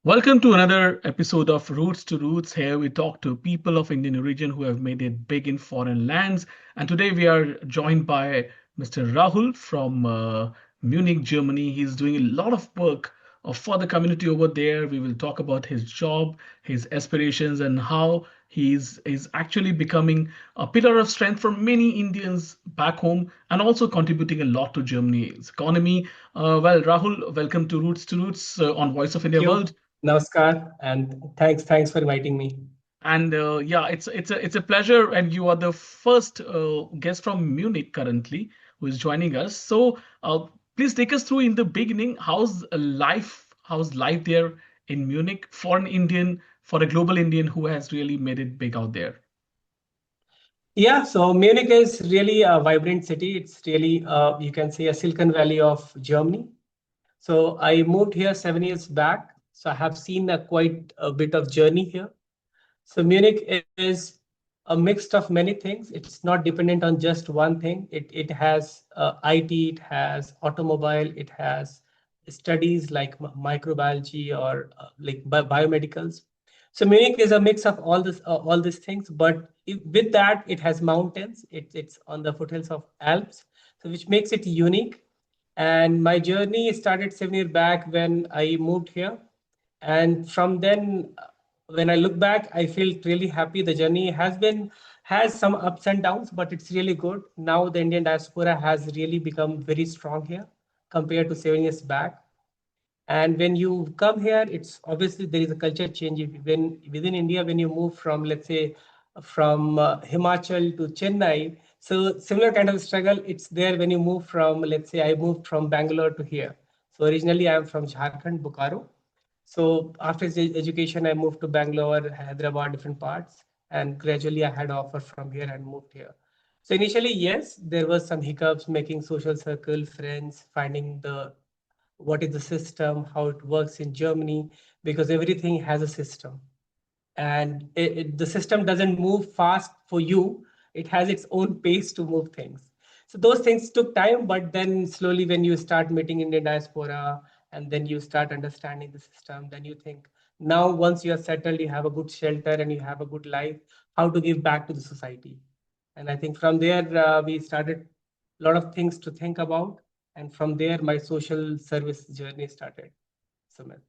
Welcome to another episode of Roots to Roots. Here we talk to people of Indian origin who have made it big in foreign lands. And today we are joined by Mr. Rahul from Munich, Germany. He's doing a lot of work for the community over there. We will talk about his job, his aspirations, and how he's actually becoming a pillar of strength for many Indians back home and also contributing a lot to Germany's economy. Rahul, welcome to Roots on Voice of India Thank World. you. Namaskar, and thanks for inviting me. And yeah, it's a pleasure, and you are the first guest from Munich currently who is joining us. So please take us through in the beginning. How's life there in Munich for an Indian, for a global Indian who has really made it big out there? Yeah, so Munich is really a vibrant city. It's really, you can say, a Silicon Valley of Germany. So I moved here 7 years back. So I have seen quite a bit of journey here. So Munich is a mix of many things. It's not dependent on just one thing. It has IT, it has automobile, it has studies like microbiology or like biomedicals. So Munich is a mix of all these things, but with that it has mountains. It's on the foothills of Alps, so which makes it unique. And my journey started 7 years back when I moved here, and from then when I look back, I feel really happy. The journey has some ups and downs, but it's really good. Now the Indian diaspora has really become very strong here compared to 7 years back. And when you come here, it's obviously there is a culture change. When within India, when you move from, let's say, from Himachal to Chennai, so similar kind of struggle. It's there when you move from, let's say, I moved from Bangalore to here. So originally I am from Jharkhand, Bokaro. So after education, I moved to Bangalore, Hyderabad, different parts, and gradually I had offer from here and moved here. So initially, yes, there was some hiccups, making social circle, friends, finding the what is the system, how it works in Germany, because everything has a system, and the system doesn't move fast for you. It has its own pace to move things. So those things took time, but then slowly when you start meeting Indian diaspora and then you start understanding the system, then you think, now once you are settled, you have a good shelter and you have a good life, how to give back to the society. And I think from there we started a lot of things to think about, and from there my social service journey started. Sumit.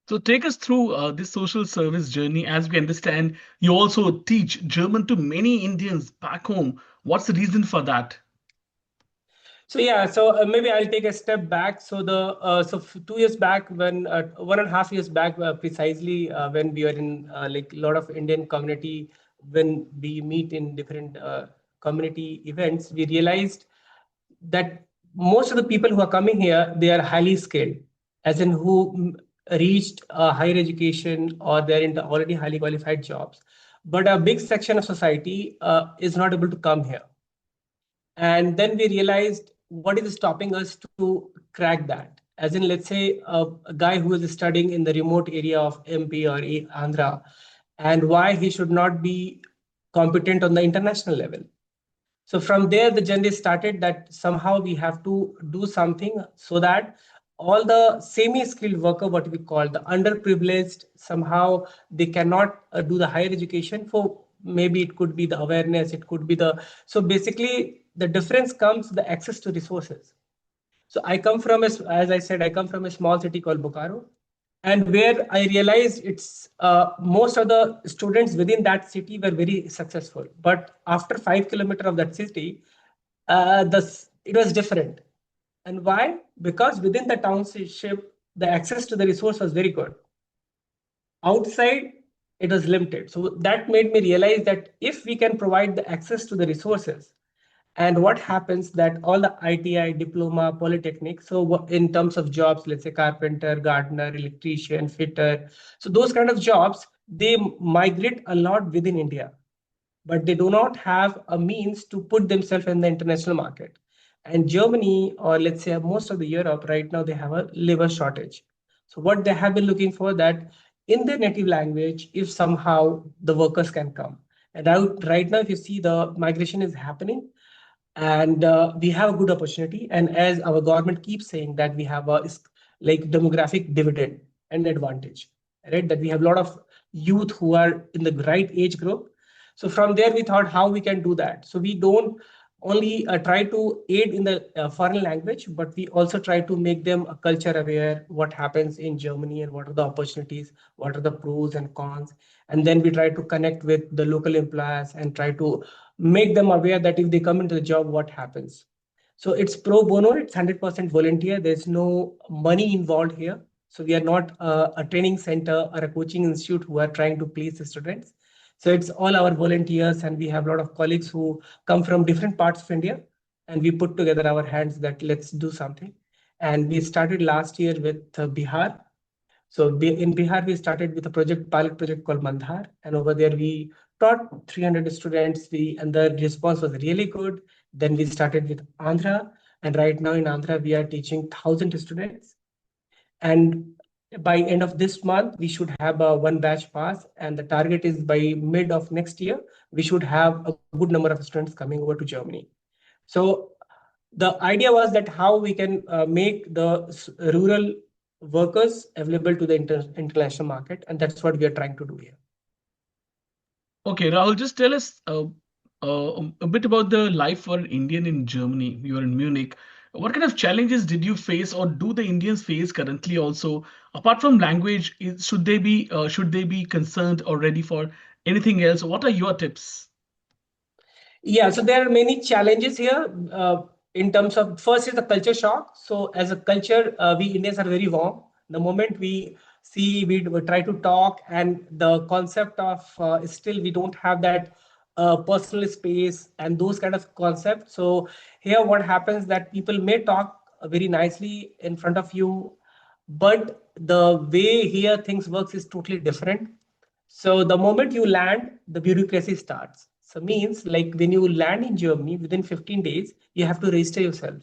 So take us through this social service journey. As we understand, you also teach German to many Indians back home. What's the reason for that? So yeah, so maybe I'll take a step back. So 2 years back, when 1.5 years back, precisely when we were in like a lot of Indian community, when we meet in different community events, we realized that most of the people who are coming here, they are highly skilled, as in who reached higher education or they're in the already highly qualified jobs. But a big section of society is not able to come here, and then we realized what is stopping us to crack that. As in, let's say a guy who is studying in the remote area of MP or Andhra, and why he should not be competent on the international level. So from there, the journey started that somehow we have to do something so that all the semi-skilled worker, what we call the underprivileged, somehow they cannot do the higher education for, maybe it could be the awareness, it could be the, so basically the difference comes the access to resources. So I come from, as I said, I come from a small city called Bokaro, and where I realized it's most of the students within that city were very successful. But after 5 kilometers of that city, it was different. And why? Because within the township, the access to the resource was very good. Outside, it was limited. So that made me realize that if we can provide the access to the resources, and what happens that all the ITI, diploma, polytechnic, so in terms of jobs, let's say carpenter, gardener, electrician, fitter, so those kind of jobs, they migrate a lot within India, but they do not have a means to put themselves in the international market. And Germany, or let's say most of the Europe right now, they have a labor shortage. So what they have been looking for, that in their native language, if somehow the workers can come. And right now, if you see, the migration is happening, and we have a good opportunity. And as our government keeps saying that we have a like demographic dividend and advantage. right? That we have a lot of youth who are in the right age group. So from there, we thought how we can do that. So we don't only try to aid in the foreign language, but we also try to make them culture aware, what happens in Germany and what are the opportunities, what are the pros and cons. And then we try to connect with the local employers and try to make them aware that if they come into the job, what happens. So it's pro bono, it's 100% volunteer. There's no money involved here. So we are not a training center or a coaching institute who are trying to place the students. So it's all our volunteers, and we have a lot of colleagues who come from different parts of India, and we put together our hands that let's do something. And we started last year with Bihar. So in Bihar, we started with a pilot project called Mandhar, and over there we taught 300 students. And the response was really good. Then we started with Andhra, and right now in Andhra we are teaching 1,000 students. And by end of this month, we should have a one batch pass, and the target is by mid of next year we should have a good number of students coming over to Germany. So the idea was that how we can make the rural workers available to the international market, and that's what we are trying to do here. Okay, Rahul, just tell us a bit about the life for an Indian in Germany. You are in Munich. What kind of challenges did you face, or do the Indians face currently also? Apart from language, should they be concerned or ready for anything else? What are your tips? Yeah, so there are many challenges here in terms of first is the culture shock. So as a culture, we Indians are very warm. The moment we see, we try to talk, and the concept of still we don't have that personal space and those kind of concepts. So here, what happens that people may talk very nicely in front of you, but the way here things works is totally different. So the moment you land, the bureaucracy starts. So means like when you land in Germany, within 15 days, you have to register yourself.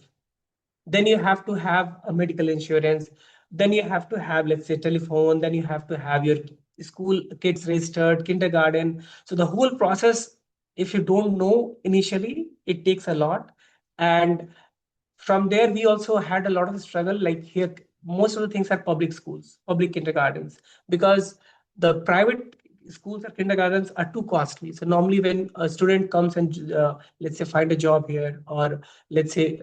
Then you have to have a medical insurance. Then you have to have, let's say, telephone. Then you have to have your school kids registered, kindergarten. So the whole process, if you don't know initially, it takes a lot. And from there, we also had a lot of struggle. Like here, most of the things are public schools, public kindergartens, because the private schools or kindergartens are too costly. So normally when a student comes and let's say find a job here, or let's say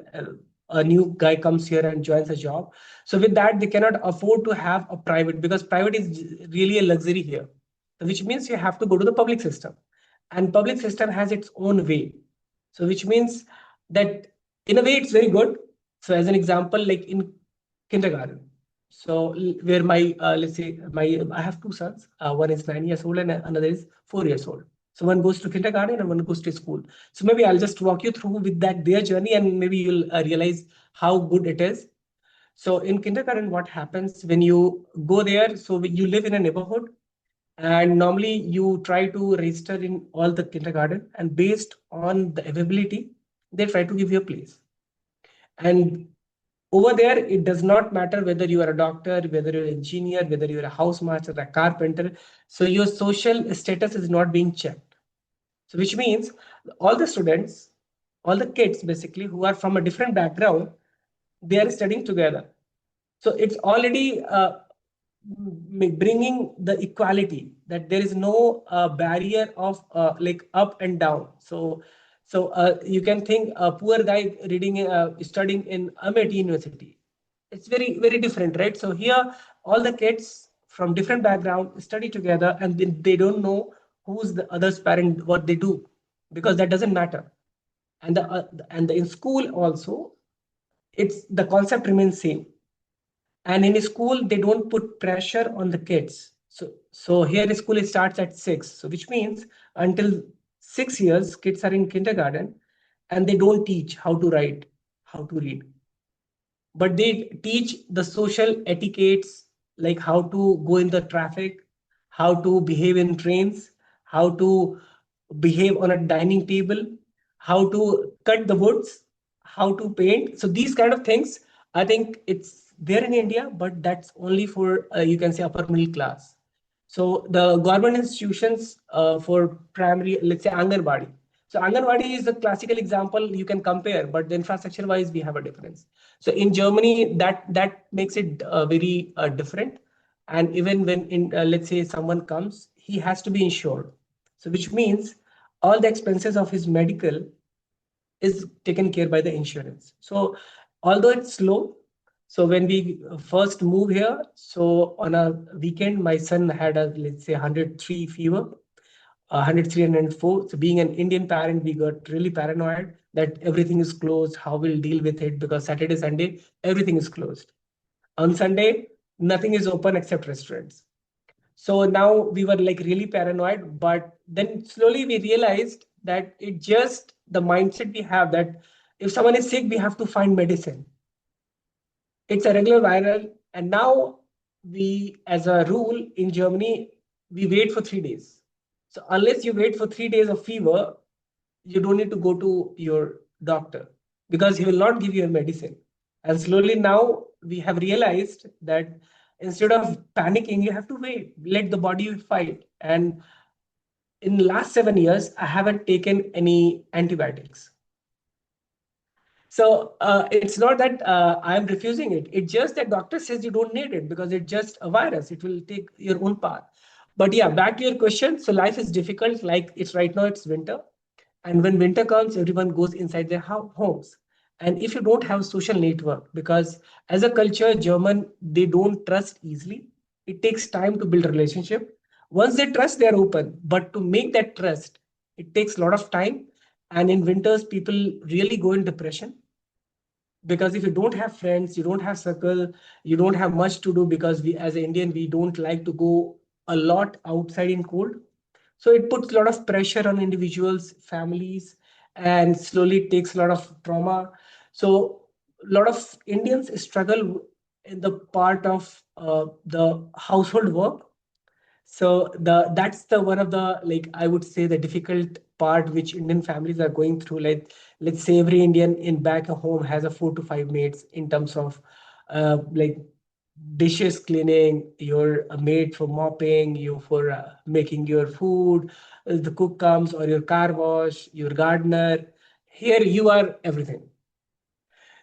a new guy comes here and joins a job, so with that they cannot afford to have a private, because private is really a luxury here, which means you have to go to the public system, and public system has its own way. So which means that in a way it's very good. So as an example, like in kindergarten, so where my let's say my I have two sons, one is 9 years old and another is 4 years old. So one goes to kindergarten and one goes to school. So maybe I'll just walk you through with that their journey, and maybe you'll realize how good it is. So in kindergarten, what happens when you go there? So you live in a neighborhood, and normally you try to register in all the kindergarten, and based on the availability, they try to give you a place. And over there, it does not matter whether you are a doctor, whether you're an engineer, whether you're a housemaster, a carpenter. So your social status is not being checked. So which means all the students, all the kids basically who are from a different background, they are studying together. So it's already bringing the equality, that there is no barrier of like up and down. So you can think a poor guy reading studying in Amity University, it's very different, right? So here all the kids from different background study together, and then they don't know who's the other's parent, what they do, because that doesn't matter. And in school also, it's the concept remains same. And in school they don't put pressure on the kids. So here in school it starts at 6, so which means until 6 years kids are in kindergarten, and they don't teach how to write, how to read, but they teach the social etiquettes, like how to go in the traffic, how to behave in trains, how to behave on a dining table, how to cut the woods, how to paint. So these kind of things, I think it's there in India, but that's only for you can say upper middle class. So the government institutions for primary, let's say Anganwadi. So Anganwadi is a classical example you can compare, but the infrastructure wise we have a difference. So in Germany, that makes it very different. And even when let's say someone comes, he has to be insured. So which means all the expenses of his medical is taken care by the insurance. So although it's slow, so when we first moved here, so on a weekend, my son had a, let's say, 103 fever, 103 and 104. So being an Indian parent, we got really paranoid that everything is closed. How we'll deal with it, because Saturday, Sunday, everything is closed. On Sunday, nothing is open except restaurants. So now we were like really paranoid, but then slowly we realized that it just the mindset we have that if someone is sick, we have to find medicine. It's a regular viral. And now we, as a rule in Germany, we wait for 3 days. So unless you wait for 3 days of fever, you don't need to go to your doctor because he will not give you a medicine. And slowly now we have realized that instead of panicking, you have to wait, let the body fight. And in the last 7 years, I haven't taken any antibiotics. So it's not that I'm refusing it. It's just that doctor says you don't need it because it's just a virus. It will take your own path. But yeah, back to your question. So life is difficult. Like it's right now, it's winter. And when winter comes, everyone goes inside their homes. And if you don't have social network, because as a culture, German, they don't trust easily. It takes time to build a relationship. Once they trust, they're open. But to make that trust, it takes a lot of time. And in winters, people really go in depression because if you don't have friends, you don't have circle, you don't have much to do because we as an Indian, we don't like to go a lot outside in cold. So it puts a lot of pressure on individuals, families, and slowly it takes a lot of trauma. So a lot of Indians struggle in the part of the household work. So that's the one of the, like I would say, the difficult part which Indian families are going through. Like let's say every Indian in back home has a 4 to 5 maids in terms of like dishes cleaning, your maid for mopping, you for making your food, the cook comes, or your car wash, your gardener. Here you are everything.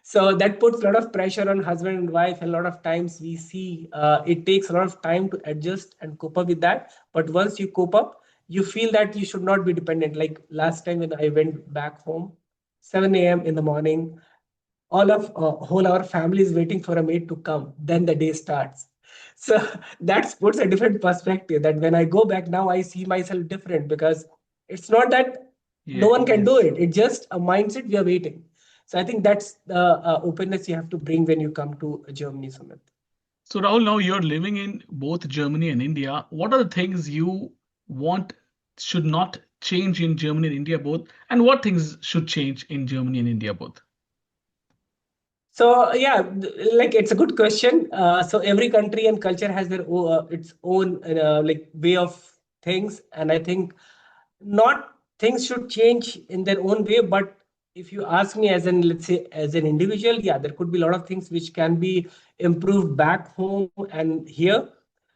So that puts a lot of pressure on husband and wife. A lot of times we see it takes a lot of time to adjust and cope up with that. But once you cope up, you feel that you should not be dependent. Like last time when I went back home, 7 a.m. in the morning, all of whole our family is waiting for a maid to come. Then the day starts. So that puts a different perspective. That when I go back now, I see myself different because it's not that no one can do Yes. it. It's just a mindset we are waiting. So I think that's the openness you have to bring when you come to Germany, Sumit. So Rahul, now you're living in both Germany and India. What are the things you want should not change in Germany and India both, and what things should change in Germany and India both? So yeah, like it's a good question. So every country and culture has their its own like way of things, and I think not things should change in their own way. But if you ask me, as in let's say as an individual, yeah, there could be a lot of things which can be improved back home and here.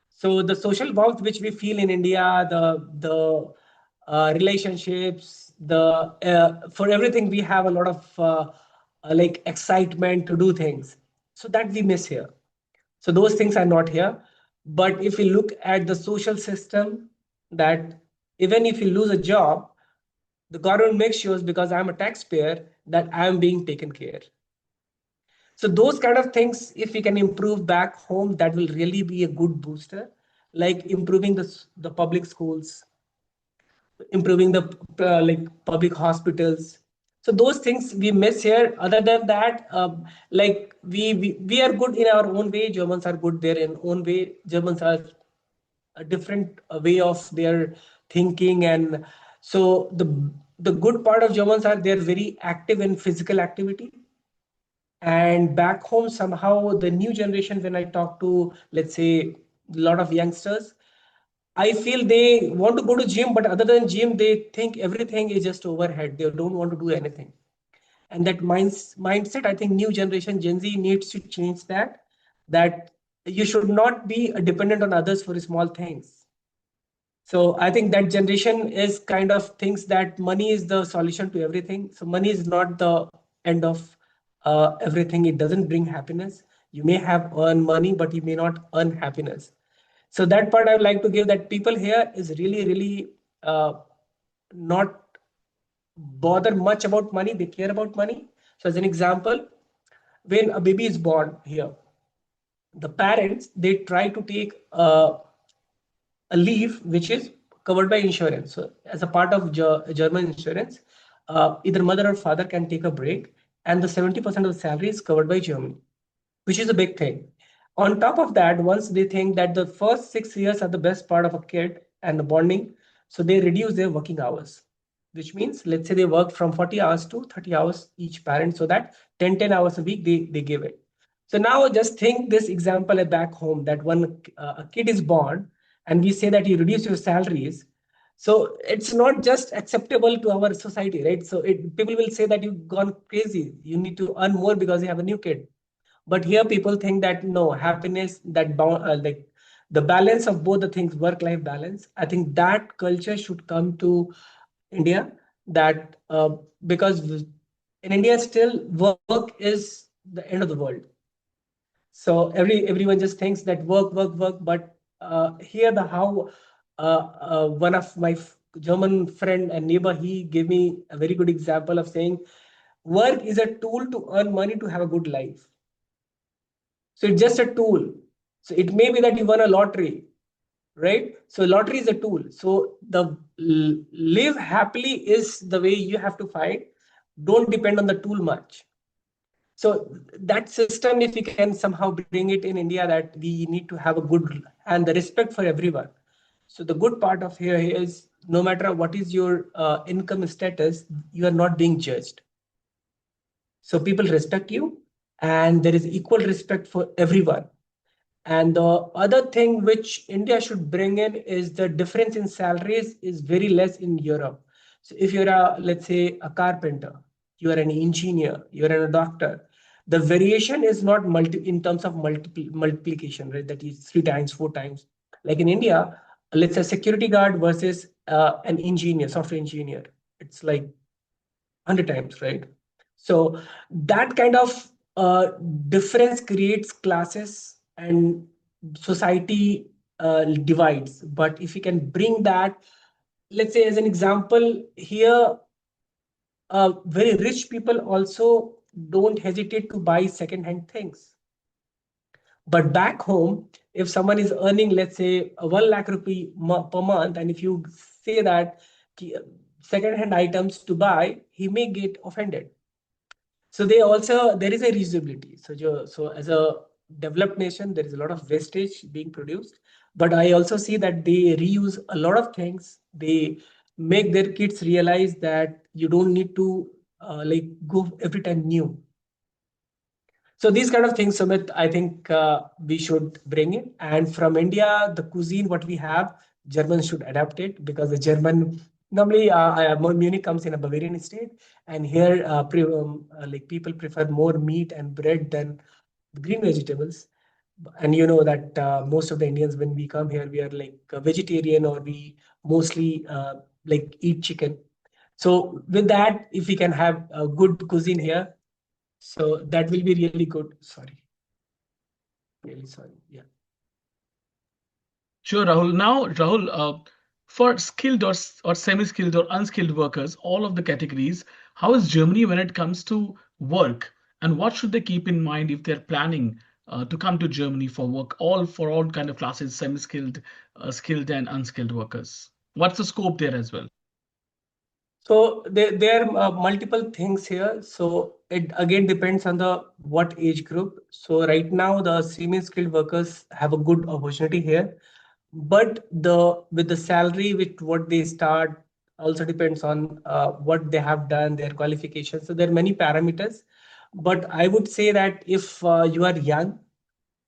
So the social warmth which we feel in India, the relationships, the for everything we have a lot of like excitement to do things. So that we miss here. So those things are not here. But if we look at the social system, that even if you lose a job, the government makes sure because I'm a taxpayer that I'm being taken care. So those kind of things, if we can improve back home, that will really be a good booster. Like improving the public schools, improving the like public hospitals. So those things we miss here. Other than that, like we are good in our own way. Germans are good there in own way. Germans are a different way of their thinking, and so the good part of Germans are they're very active in physical activity. And back home, somehow the new generation, when I talk to, let's say, a lot of youngsters, I feel they want to go to gym, but other than gym, they think everything is just overhead. They don't want to do anything. And that mindset, I think new generation Gen Z needs to change that. That you should not be dependent on others for small things. So I think that generation is kind of thinks that money is the solution to everything. So money is not the end of everything. It doesn't bring happiness. You may have earn money, but you may not earn happiness. So that part I would like to give, that people here is really, really not bother much about money. They care about money. So as an example, when a baby is born here, the parents, they try to take a leave which is covered by insurance. So as a part of German insurance, either mother or father can take a break, and the 70% of the salary is covered by Germany, which is a big thing. On top of that, once they think that the first 6 years are the best part of a kid and the bonding, so they reduce their working hours, which means, let's say they work from 40 hours to 30 hours each parent, so that 10 hours a week they give it. So now just think this example at back home, that when a kid is born and we say that you reduce your salaries, so it's not just acceptable to our society, right? So people will say that you've gone crazy. You need to earn more because you have a new kid. But here people think that no, happiness, that like the balance of both the things, work life balance, I think that culture should come to India. That because in India still work is the end of the world. So everyone just thinks that work, but here the how one of my German friend and neighbor, he gave me a very good example of saying work is a tool to earn money to have a good life. So it's just a tool. So it may be that you won a lottery, right? So lottery is a tool. So the live happily is the way you have to fight. Don't depend on the tool much. So that system, if we can somehow bring it in India, that we need to have a good and the respect for everyone. So the good part of here is no matter what is your income status, you are not being judged. So people respect you, and there is equal respect for everyone. And the other thing which India should bring in is the difference in salaries is very less in Europe. So if you're a, let's say, a carpenter, you are an engineer, you're a doctor, the variation is not in terms of multiplication, right? That is 3 times, 4 times. Like in India, let's say security guard versus an engineer, software engineer. It's like 100 times, right? So that kind of uh, difference creates classes and society divides. But if you can bring that, let's say as an example here, very rich people also don't hesitate to buy second-hand things. But back home, if someone is earning, let's say, 1 lakh rupee per month, and if you say that second-hand items to buy, he may get offended. So they also, there is a reusability. So as a developed nation, there is a lot of wastage being produced. But I also see that they reuse a lot of things. They make their kids realize that you don't need to like go every time new. So these kind of things, Sumit, I think we should bring in. And from India, the cuisine, what we have, Germans should adapt it, because the German, normally Munich comes in a Bavarian state, and here like people prefer more meat and bread than green vegetables. And you know that most of the Indians, when we come here, we are like a vegetarian, or we mostly like eat chicken. So with that, if we can have a good cuisine here, so that will be really good. Sorry, really sorry. Yeah. Sure, Rahul. Now, Rahul, for skilled or semi-skilled or unskilled workers, all of the categories, how is Germany when it comes to work? And what should they keep in mind if they're planning to come to Germany for work, all for all kind of classes, semi-skilled, skilled and unskilled workers? What's the scope there as well? So there are multiple things here. So it again depends on the what age group. So right now the semi-skilled workers have a good opportunity here, but the with the salary with what they start also depends on what they have done, their qualifications. So there are many parameters, but I would say that if you are young,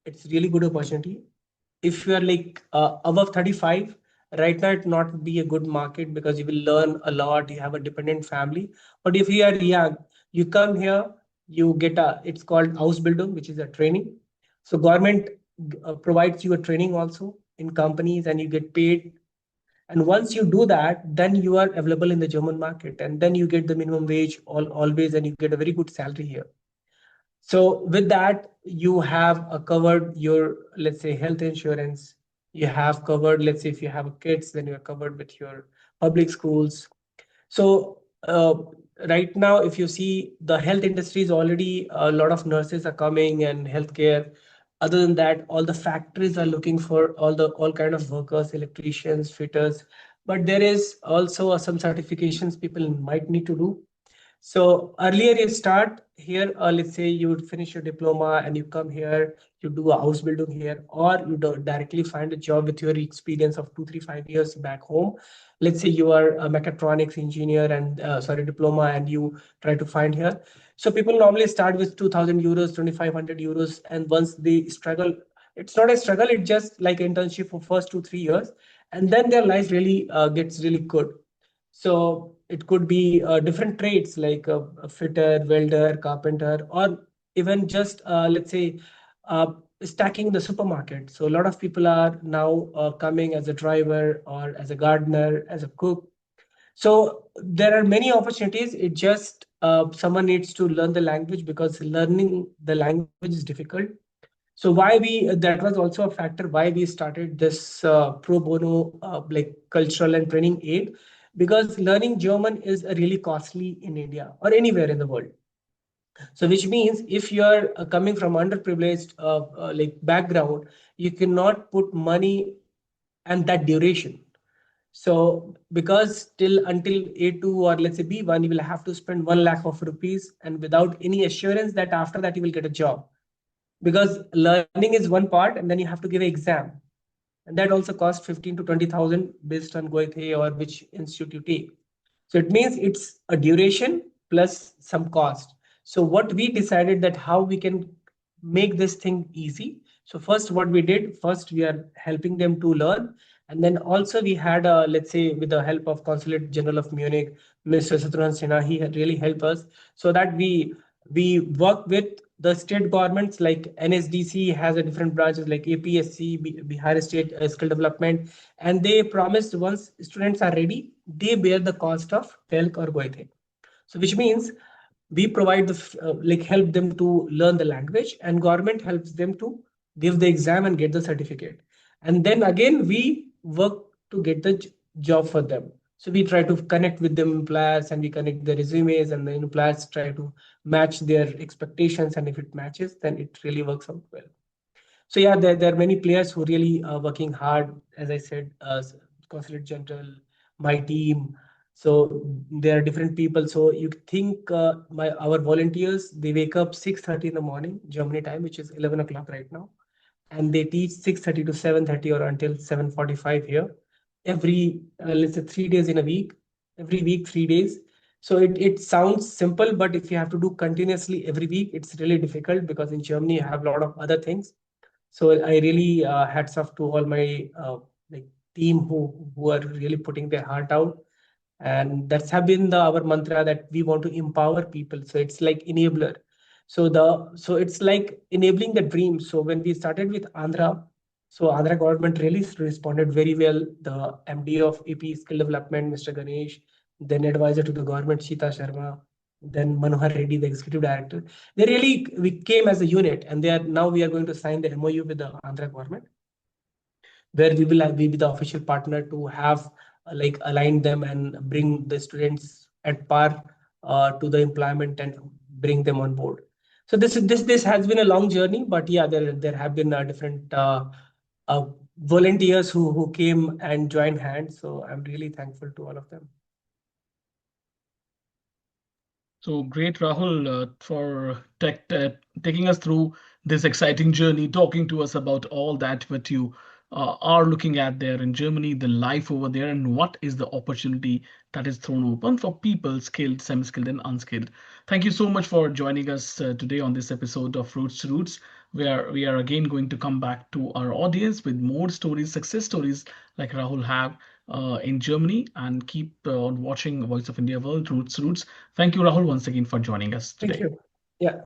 it's really good opportunity. If you are like above 35, right now it not be a good market, because you will learn a lot, you have a dependent family. But if you are young, you come here, you get a, it's called Ausbildung, which is a training. So government provides you a training also in companies, and you get paid. And once you do that, then you are available in the German market, and then you get the minimum wage always, and you get a very good salary here. So with that, you have covered your, let's say, health insurance. You have covered, let's say if you have kids, then you're covered with your public schools. So right now, if you see the health industry is already a lot of nurses are coming and healthcare. Other than that, all the factories are looking for all kind of workers, electricians, fitters. But there is also some certifications people might need to do. So earlier you start here, let's say you would finish your diploma and you come here, you do a house building here, or you directly find a job with your experience of 2, 3, 5 years back home. Let's say you are a mechatronics engineer and sorry, diploma, and you try to find here. So people normally start with 2,000 euros, 2,500 euros, and once they struggle, it's not a struggle, it's just like internship for first 2, 3 years, and then their life really gets really good. So it could be different trades like a fitter, welder, carpenter, or even just let's say uh, stacking the supermarket. So a lot of people are now coming as a driver or as a gardener, as a cook. So there are many opportunities. It just someone needs to learn the language, because learning the language is difficult. So why we that was also a factor why we started this pro bono like cultural and training aid, because learning German is really costly in India or anywhere in the world. So which means if you are coming from underprivileged like background, you cannot put money and that duration. So because till until A2 or let's say B1, you will have to spend 1 lakh of rupees, and without any assurance that after that you will get a job, because learning is one part and then you have to give an exam, and that also costs 15 to 20,000 based on Goethe or which institute you take. So it means it's a duration plus some cost. So what we decided that how we can make this thing easy. So first what we did, first we are helping them to learn. And then also we had, let's say with the help of Consulate General of Munich, Mr. Satrughn Sinha, he had really helped us so that we work with the state governments. Like NSDC has a different branches like APSC, Bihar State Skill Development, and they promised once students are ready, they bear the cost of TELC or Goethe. So which means we provide the like help them to learn the language, and government helps them to give the exam and get the certificate. And then again we work to get the job for them. So we try to connect with them employers, and we connect their resumes, and the employers try to match their expectations, and if it matches, then it really works out well. So yeah, there are many players who really are working hard. As I said, Consulate General, my team. So there are different people. So you think my our volunteers, they wake up 6:30 in the morning, Germany time, which is 11 o'clock right now, and they teach 6:30 to 7:30 or until 7:45 here. Every let's say 3 days in a week, every week 3 days. So it sounds simple, but if you have to do continuously every week, it's really difficult, because in Germany you have a lot of other things. So I really hats off to all my like team who are really putting their heart out, and that's have been the our mantra that we want to empower people. So it's like enabler. So it's like enabling the dream. So when we started with Andhra, so Andhra government really responded very well. The MD of AP Skill Development, Mr. Ganesh, then advisor to the government, Sita Sharma, then Manohar Reddy, the executive director. They really we came as a unit, and they are now we are going to sign the MOU with the Andhra government, where we will be the official partner to have like align them and bring the students at par to the employment and bring them on board. So this has been a long journey, but yeah, there have been different uh, volunteers who came and joined hands. So I'm really thankful to all of them. So great, Rahul, for taking us through this exciting journey, talking to us about all that what you are looking at there in Germany, the life over there, and what is the opportunity that is thrown open for people skilled, semi-skilled, and unskilled. Thank you so much for joining us today on this episode of Roots to Roots, where we are again going to come back to our audience with more stories, success stories like Rahul have in Germany, and keep on watching Voice of India World, Roots to Roots. Thank you, Rahul, once again for joining us Thank today. you. Yeah.